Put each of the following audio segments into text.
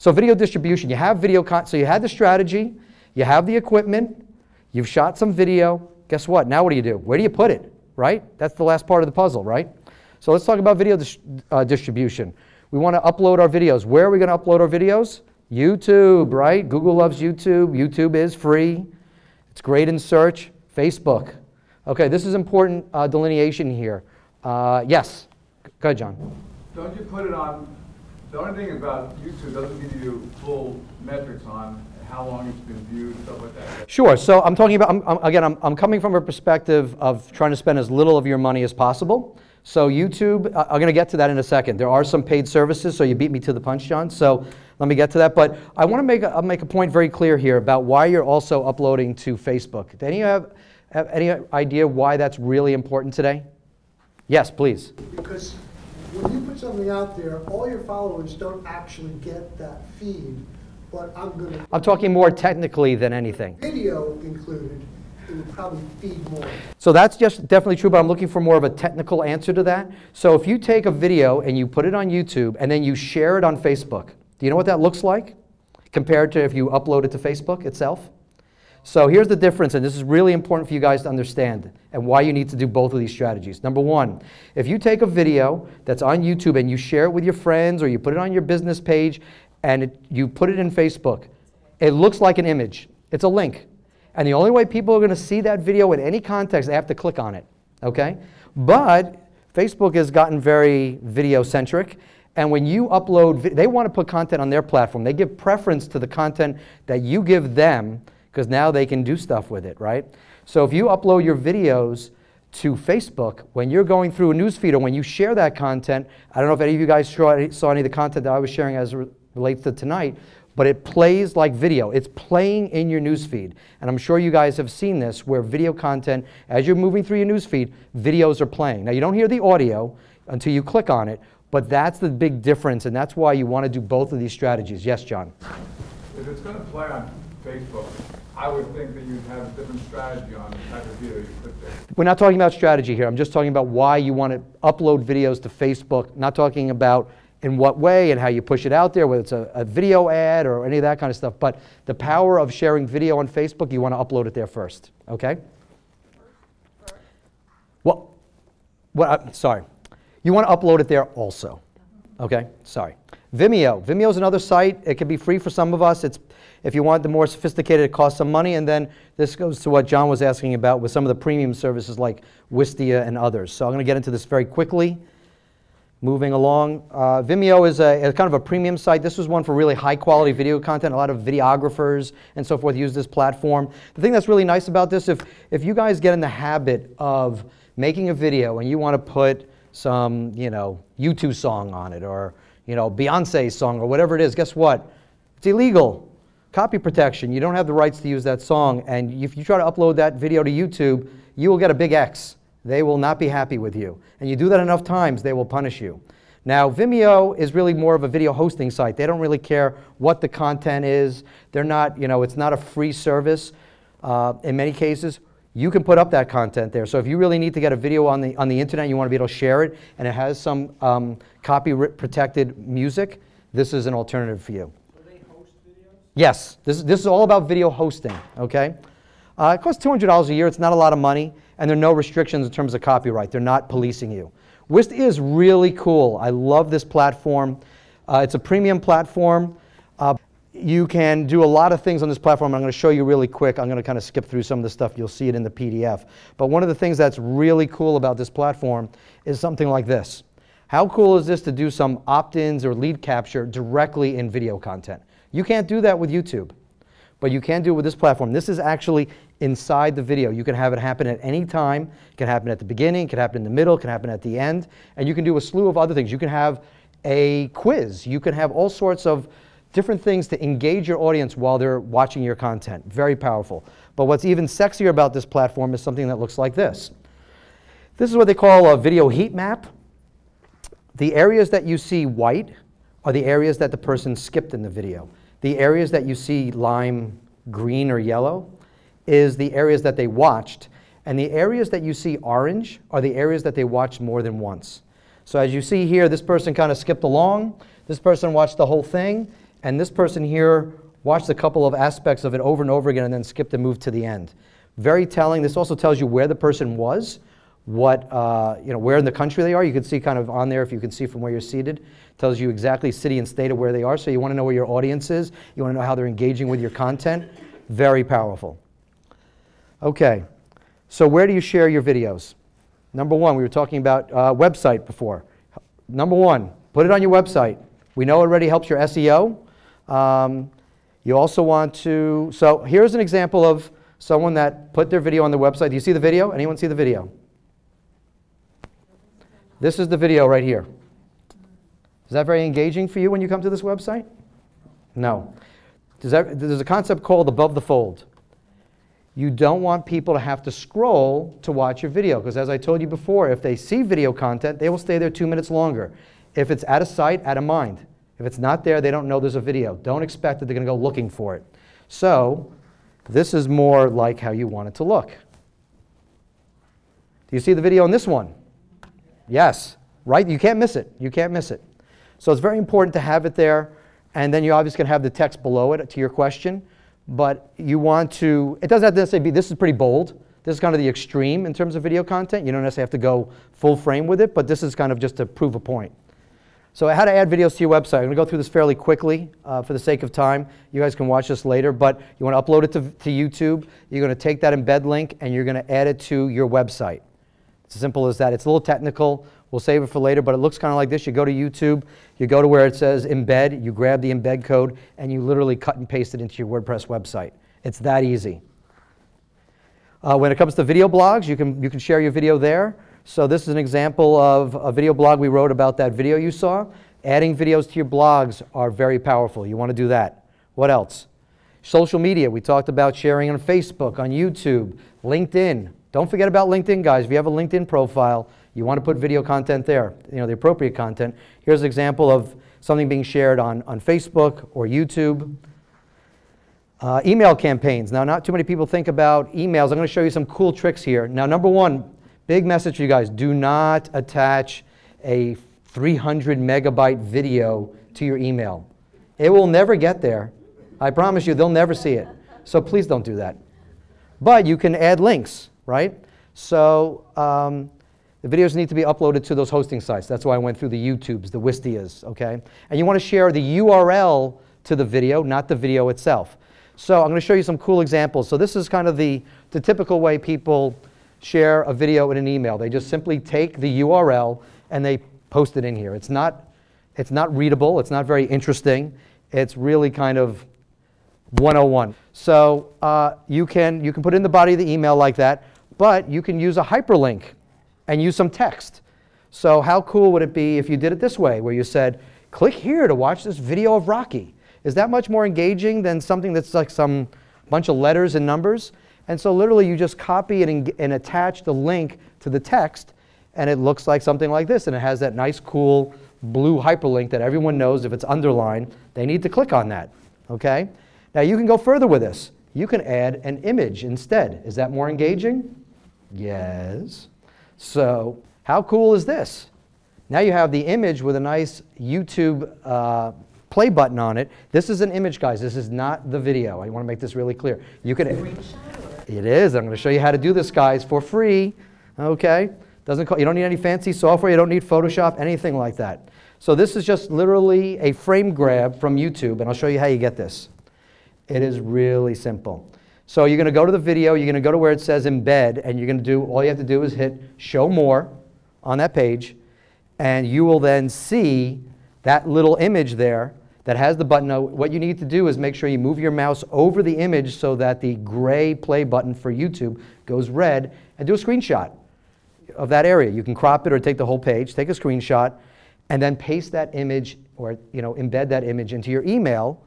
So video distribution, you have video so you had the strategy, you have the equipment, you've shot some video. Guess what? Now what do you do? Where do you put it, right? That's the last part of the puzzle, right? So let's talk about video distribution. We want to upload our videos. Where are we going to upload our videos? YouTube, right? Google loves YouTube. YouTube is free. It's great in search. Facebook. Okay, this is important delineation here. Yes? Go ahead, John. Don't you put it on, the only thing about YouTube doesn't give you full metrics on how long it's been viewed, stuff like that. Sure, so I'm talking about, I'm coming from a perspective of trying to spend as little of your money as possible. So YouTube, I'm going to get to that in a second. There are some paid services, so you beat me to the punch, John. So let me get to that. But I want to make a point very clear here about why you're also uploading to Facebook. Do any of you have any idea why that's really important today? Yes, please. Because when you put something out there, all your followers don't actually get that feed. But I'm talking more technically than anything. Video included, it would probably feed more. So that's just definitely true, but I'm looking for more of a technical answer to that. So if you take a video and you put it on YouTube and then you share it on Facebook, do you know what that looks like compared to if you upload it to Facebook itself? So here's the difference, and this is really important for you guys to understand and why you need to do both of these strategies. Number one, if you take a video that's on YouTube and you share it with your friends or you put it on your business page and you put it in Facebook, it looks like an image. It's a link. And the only way people are going to see that video in any context, they have to click on it, okay? But Facebook has gotten very video-centric, and when you upload, they want to put content on their platform. They give preference to the content that you give them, because now they can do stuff with it, right? So if you upload your videos to Facebook, when you're going through a newsfeed or when you share that content, I don't know if any of you guys saw any of the content that I was sharing as it relates to tonight, but it plays like video. It's playing in your newsfeed. And I'm sure you guys have seen this where video content, as you're moving through your newsfeed, videos are playing. Now you don't hear the audio until you click on it, but that's the big difference, and that's why you want to do both of these strategies. Yes, John? If it's going to play on Facebook, I would think that you'd have a different strategy on the type of video you put there. We're not talking about strategy here. I'm just talking about why you want to upload videos to Facebook, not talking about in what way and how you push it out there, whether it's a video ad or any of that kind of stuff. But the power of sharing video on Facebook, you want to upload it there first, okay? Sorry. You want to upload it there also, okay? Sorry. Vimeo. Vimeo is another site. It can be free for some of us. If you want the more sophisticated, it costs some money. And then this goes to what John was asking about with some of the premium services like Wistia and others. So I'm going to get into this very quickly. Moving along, Vimeo is a kind of a premium site. This was one for really high quality video content. A lot of videographers and so forth use this platform. The thing that's really nice about this, if you guys get in the habit of making a video and you want to put some, YouTube song on it or, Beyonce song or whatever it is, guess what? It's illegal. Copy protection. You don't have the rights to use that song. And if you try to upload that video to YouTube, you will get a big X. They will not be happy with you. And you do that enough times, they will punish you. Now, Vimeo is really more of a video hosting site. They don't really care what the content is. They're not, it's not a free service. In many cases, you can put up that content there. So if you really need to get a video on the internet, you want to be able to share it, and it has some copy-protected music, this is an alternative for you. Do they host videos? Yes. This is all about video hosting, okay? It costs $200 a year. It's not a lot of money. And there are no restrictions in terms of copyright. They're not policing you. Wistia is really cool. I love this platform. It's a premium platform. You can do a lot of things on this platform. I'm going to show you really quick. I'm going to kind of skip through some of the stuff. You'll see it in the PDF. But one of the things that's really cool about this platform is something like this. How cool is this to do some opt-ins or lead capture directly in video content? You can't do that with YouTube. But you can do it with this platform. This is actually inside the video. You can have it happen at any time. It can happen at the beginning, it can happen in the middle, it can happen at the end. And you can do a slew of other things. You can have a quiz. You can have all sorts of different things to engage your audience while they're watching your content. Very powerful. But what's even sexier about this platform is something that looks like this. This is what they call a video heat map. The areas that you see white are the areas that the person skipped in the video. The areas that you see lime green or yellow is the areas that they watched. And the areas that you see orange are the areas that they watched more than once. So as you see here, this person kind of skipped along. This person watched the whole thing. And this person here watched a couple of aspects of it over and over again and then skipped and moved to the end. Very telling. This also tells you where the person was, what, where in the country they are. You can see kind of on there, if you can see from where you're seated. Tells you exactly city and state of where they are. So you want to know where your audience is. You want to know how they're engaging with your content. Very powerful. Okay. So where do you share your videos? Number one, we were talking about website before. Number one, put it on your website. We know it already helps your SEO. You also want to, so here's an example of someone that put their video on the website. Do you see the video? Anyone see the video? This is the video right here. Is that very engaging for you when you come to this website? No. There's a concept called above the fold. You don't want people to have to scroll to watch your video, because as I told you before, if they see video content, they will stay there 2 minutes longer. If it's out of sight, out of mind. If it's not there, they don't know there's a video. Don't expect that they're going to go looking for it. So this is more like how you want it to look. Do you see the video in this one? Yes, right? You can't miss it. You can't miss it. So it's very important to have it there, and then you obviously can have the text below it to your question. But you want to, it doesn't have to necessarily be, this is pretty bold. This is kind of the extreme in terms of video content. You don't necessarily have to go full frame with it, but this is kind of just to prove a point. So how to add videos to your website. I'm going to go through this fairly quickly for the sake of time. You guys can watch this later, but you want to upload it to YouTube. You're going to take that embed link and you're going to add it to your website. It's as simple as that. It's a little technical. We'll save it for later, but it looks kind of like this. You go to YouTube, you go to where it says embed, you grab the embed code, and you literally cut and paste it into your WordPress website. It's that easy. When it comes to video blogs, you can share your video there. So this is an example of a video blog we wrote about that video you saw. Adding videos to your blogs are very powerful. You want to do that. What else? Social media. We talked about sharing on Facebook, on YouTube, LinkedIn. Don't forget about LinkedIn, guys. If you have a LinkedIn profile, you want to put video content there, the appropriate content. Here's an example of something being shared on Facebook or YouTube. Email campaigns. Now, not too many people think about emails. I'm going to show you some cool tricks here. Now, number one, big message for you guys. Do not attach a 300 megabyte video to your email. It will never get there. I promise you, they'll never see it. So please don't do that. But you can add links, right? So the videos need to be uploaded to those hosting sites. That's why I went through the YouTubes, the Wistias, okay? And you want to share the URL to the video, not the video itself. So I'm going to show you some cool examples. So this is kind of the typical way people share a video in an email. They just simply take the URL and they post it in here. It's not readable. It's not very interesting. It's really kind of 101. So you can put in the body of the email like that, but you can use a hyperlink and use some text. So how cool would it be if you did it this way, where you said, click here to watch this video of Rocky? Is that much more engaging than something that's like some bunch of letters and numbers? And so literally you just copy it and attach the link to the text, and it looks like something like this, and it has that nice cool blue hyperlink that everyone knows if it's underlined, they need to click on that, okay? Now you can go further with this. You can add an image instead. Is that more engaging? Yes. So how cool is this? Now you have the image with a nice YouTube play button on it. This is an image, guys. This is not the video. I want to make this really clear. You can. It is. I'm going to show you how to do this, guys, for free. Okay. Doesn't cost, you don't need any fancy software. You don't need Photoshop, anything like that. So this is just literally a frame grab from YouTube, and I'll show you how you get this. It is really simple. So you're going to go to the video, you're going to go to where it says embed, and you're going to do, all you have to do is hit show more on that page, and you will then see that little image there that has the button. Now, what you need to do is make sure you move your mouse over the image so that the gray play button for YouTube goes red, and do a screenshot of that area. You can crop it or take the whole page, take a screenshot, and then paste that image or embed that image into your email.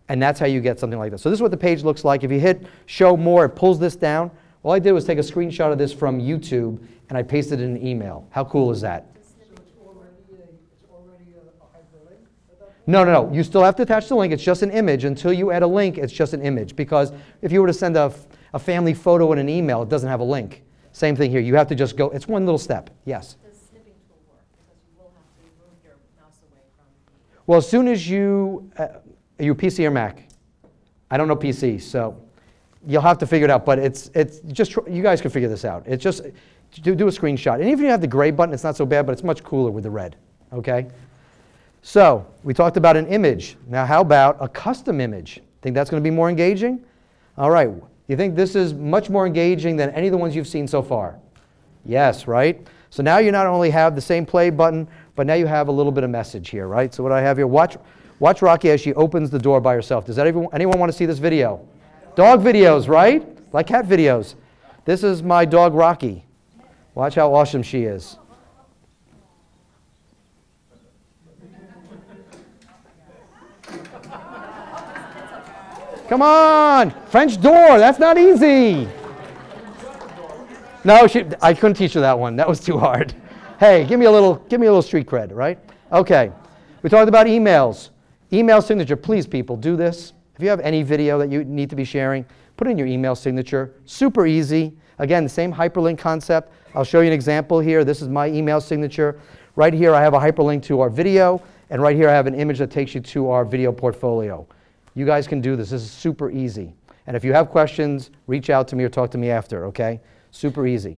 And that's how you get something like this. So this is what the page looks like. If you hit show more, it pulls this down. All I did was take a screenshot of this from YouTube and I pasted it in an email. How cool is that? So it's already a hyperlink at that point? No. You still have to attach the link. It's just an image. Until you add a link, it's just an image. Because if you were to send a family photo in an email, it doesn't have a link. Same thing here. You have to just go. It's one little step. Yes? Does snipping tool work? Because you will have to move your mouse away from the... Well, as soon as you... Are you PC or Mac? I don't know PC, so you'll have to figure it out. But it's just, you guys can figure this out. It's just, do a screenshot. And even if you have the gray button, it's not so bad, but it's much cooler with the red, okay? So we talked about an image. Now how about a custom image? Think that's going to be more engaging? All right. You think this is much more engaging than any of the ones you've seen so far? Yes, right? So now you not only have the same play button, but now you have a little bit of message here, right? So what I have here, watch Rocky as she opens the door by herself. Does anyone want to see this video? Dog videos, right? Like cat videos. This is my dog Rocky. Watch how awesome she is. Come on! French door, that's not easy. No, I couldn't teach her that one. That was too hard. Hey, give me a little street cred, right? Okay. We talked about emails. Email signature, please people, do this. If you have any video that you need to be sharing, put in your email signature. Super easy. Again, the same hyperlink concept. I'll show you an example here. This is my email signature. Right here I have a hyperlink to our video, and right here I have an image that takes you to our video portfolio. You guys can do this. This is super easy. And if you have questions, reach out to me or talk to me after, okay? Super easy.